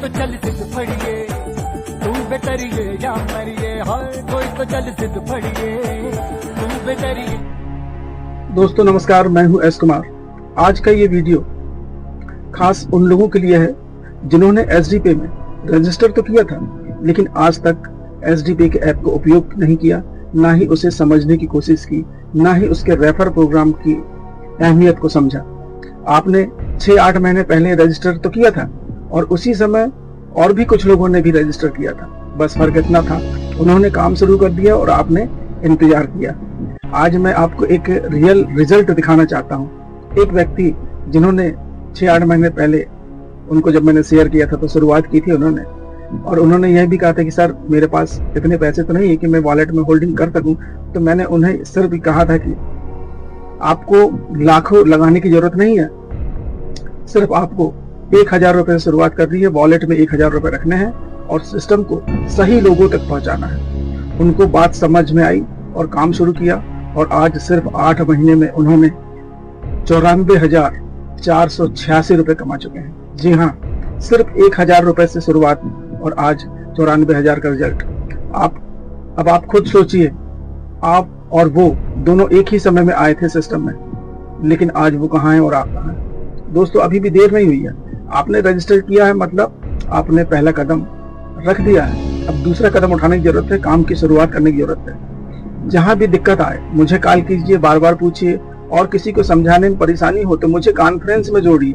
तो चल जिद फड़िए, तू बेटरिए या मरिए, हाय कोई तो चल जिद फड़िए, तू बेटरिए। दोस्तों नमस्कार, मैं हूं एस कुमार। आज का ये वीडियो खास उन लोगों के लिए है जिन्होंने एसडी-पे में रजिस्टर तो किया था लेकिन आज तक एसडी-पे के ऐप को उपयोग नहीं किया, ना ही उसे समझने की कोशिश की, ना ही उसके रेफर प्रोग्राम की अहमियत को समझा। आपने 6-8 महीने पहले रजिस्टर तो किया था और उसी समय और भी कुछ लोगों ने भी रजिस्टर किया था। बस फर्क इतना था, उन्होंने काम शुरू कर दिया और आपने इंतजार किया। आज मैं आपको एक रियल रिजल्ट दिखाना चाहता हूँ। एक व्यक्ति जिन्होंने 6-8 महीने पहले, उनको जब मैंने शेयर किया था तो शुरुआत की थी उन्होंने, और उन्होंने यह भी कहा था कि सर मेरे पास इतने पैसे तो नहीं है कि मैं वॉलेट में होल्डिंग कर सकूं। तो मैंने उन्हें सिर्फ कहा था कि आपको लाखों लगाने की जरूरत नहीं है, सिर्फ आपको 1000 रुपए से शुरुआत करनी है। वॉलेट में 1000 रुपए रखने हैं और सिस्टम को सही लोगों तक पहुंचाना है। उनको बात समझ में आई और काम शुरू किया और आज सिर्फ 8 महीने में उन्होंने 94,486 रुपए कमा चुके हैं। जी हाँ, सिर्फ 1000 रुपए से शुरुआत और आज 94,000 का रिजल्ट। अब आप खुद सोचिए, आप और वो दोनों एक ही समय में आए थे सिस्टम में, लेकिन आज वो कहाँ हैं और आप कहाँ हैं। दोस्तों अभी भी देर नहीं हुई है, आपने रजिस्टर किया है मतलब आपने पहला कदम रख दिया है। अब दूसरा कदम उठाने की जरूरत है, काम की शुरुआत करने की जरूरत है। जहां भी दिक्कत आए मुझे कॉल कीजिए, बार बार पूछिए, और किसी को समझाने में परेशानी हो तो मुझे कॉन्फ्रेंस में जोड़िए,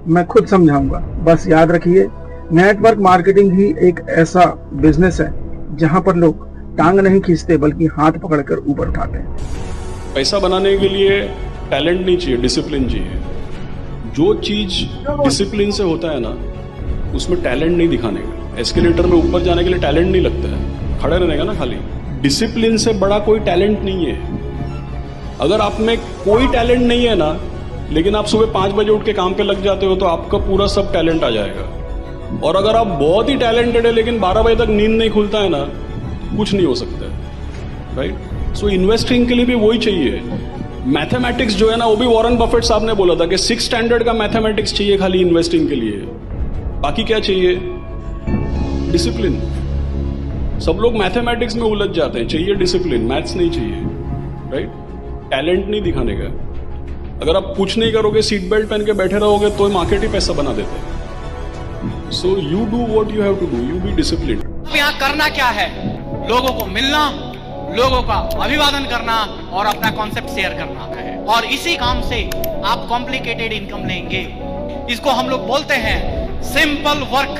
मैं खुद समझाऊंगा। बस याद रखिए, नेटवर्क मार्केटिंग ही एक ऐसा बिजनेस है जहां पर लोग टांग नहीं खींचते बल्कि हाथ पकड़कर ऊपर उठाते हैं। पैसा बनाने के लिए टैलेंट नहीं चाहिए, डिसिप्लिन चाहिए। जो चीज डिसिप्लिन से होता है ना, उसमें टैलेंट नहीं दिखाने का। एस्केलेटर में ऊपर जाने के लिए टैलेंट नहीं लगता है, खड़े रहने का ना खाली। डिसिप्लिन से बड़ा कोई टैलेंट नहीं है। अगर आप में कोई टैलेंट नहीं है ना, लेकिन आप सुबह 5 बजे उठ के काम पे लग जाते हो तो आपका पूरा सब टैलेंट आ जाएगा। और अगर आप बहुत ही टैलेंटेड है लेकिन 12 बजे तक नींद नहीं खुलता है ना, कुछ नहीं हो सकता है, राइट। सो इन्वेस्टिंग के लिए भी वही चाहिए। मैथमेटिक्स जो है ना, वो भी वॉरेन बफेट साहब ने बोला था कि 6 स्टैंडर्ड का मैथमेटिक्स चाहिए खाली इन्वेस्टिंग के लिए। बाकी क्या चाहिए? डिसिप्लिन। सब लोग मैथमेटिक्स में उलझ जाते हैं, चाहिए डिसिप्लिन, मैथ्स नहीं चाहिए, राइट। टैलेंट नहीं दिखाने का। अगर आप कुछ नहीं करोगे, सीट बेल्ट पहन के बैठे रहोगे तो मार्केट ही पैसा बना देते हैं। So you do what you have to do, you be discipline. यहाँ करना क्या है? लोगों को मिलना, लोगों का अभिवादन करना और अपना कॉन्सेप्ट शेयर करना है। और इसी काम से आप कॉम्प्लिकेटेड इनकम लेंगे। इसको हम लोग बोलते हैं सिंपल वर्क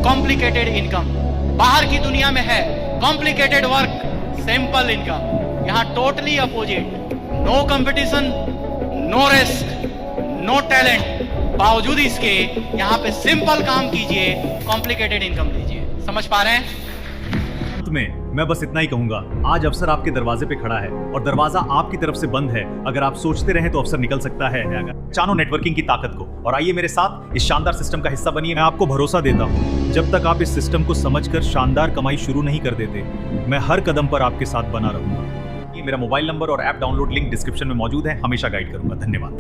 कॉम्प्लिकेटेड इनकम। बाहर की दुनिया में है कॉम्प्लिकेटेड वर्क सिंपल इनकम। यहाँ totally opposite, no competition, no risk, no talent, बावजूद इसके यहाँ पे सिंपल काम कीजिए, कॉम्प्लिकेटेड इनकम लीजिए। समझ पा रहे हैं? अंत में मैं बस इतना ही कहूंगा, आज अवसर आपके दरवाजे पे खड़ा है और दरवाजा आपकी तरफ से बंद है। अगर आप सोचते रहें तो अवसर निकल सकता है। अगर जानो नेटवर्किंग की ताकत को और आइए मेरे साथ इस शानदार सिस्टम का हिस्सा बनिए। मैं आपको भरोसा देता हूँ, जब तक आप इस सिस्टम को समझकर शानदार कमाई शुरू नहीं कर देते, मैं हर कदम पर आपके साथ बना रहूंगा। ये मेरा मोबाइल नंबर और ऐप डाउनलोड लिंक डिस्क्रिप्शन में मौजूद है। हमेशा गाइड करूंगा। धन्यवाद।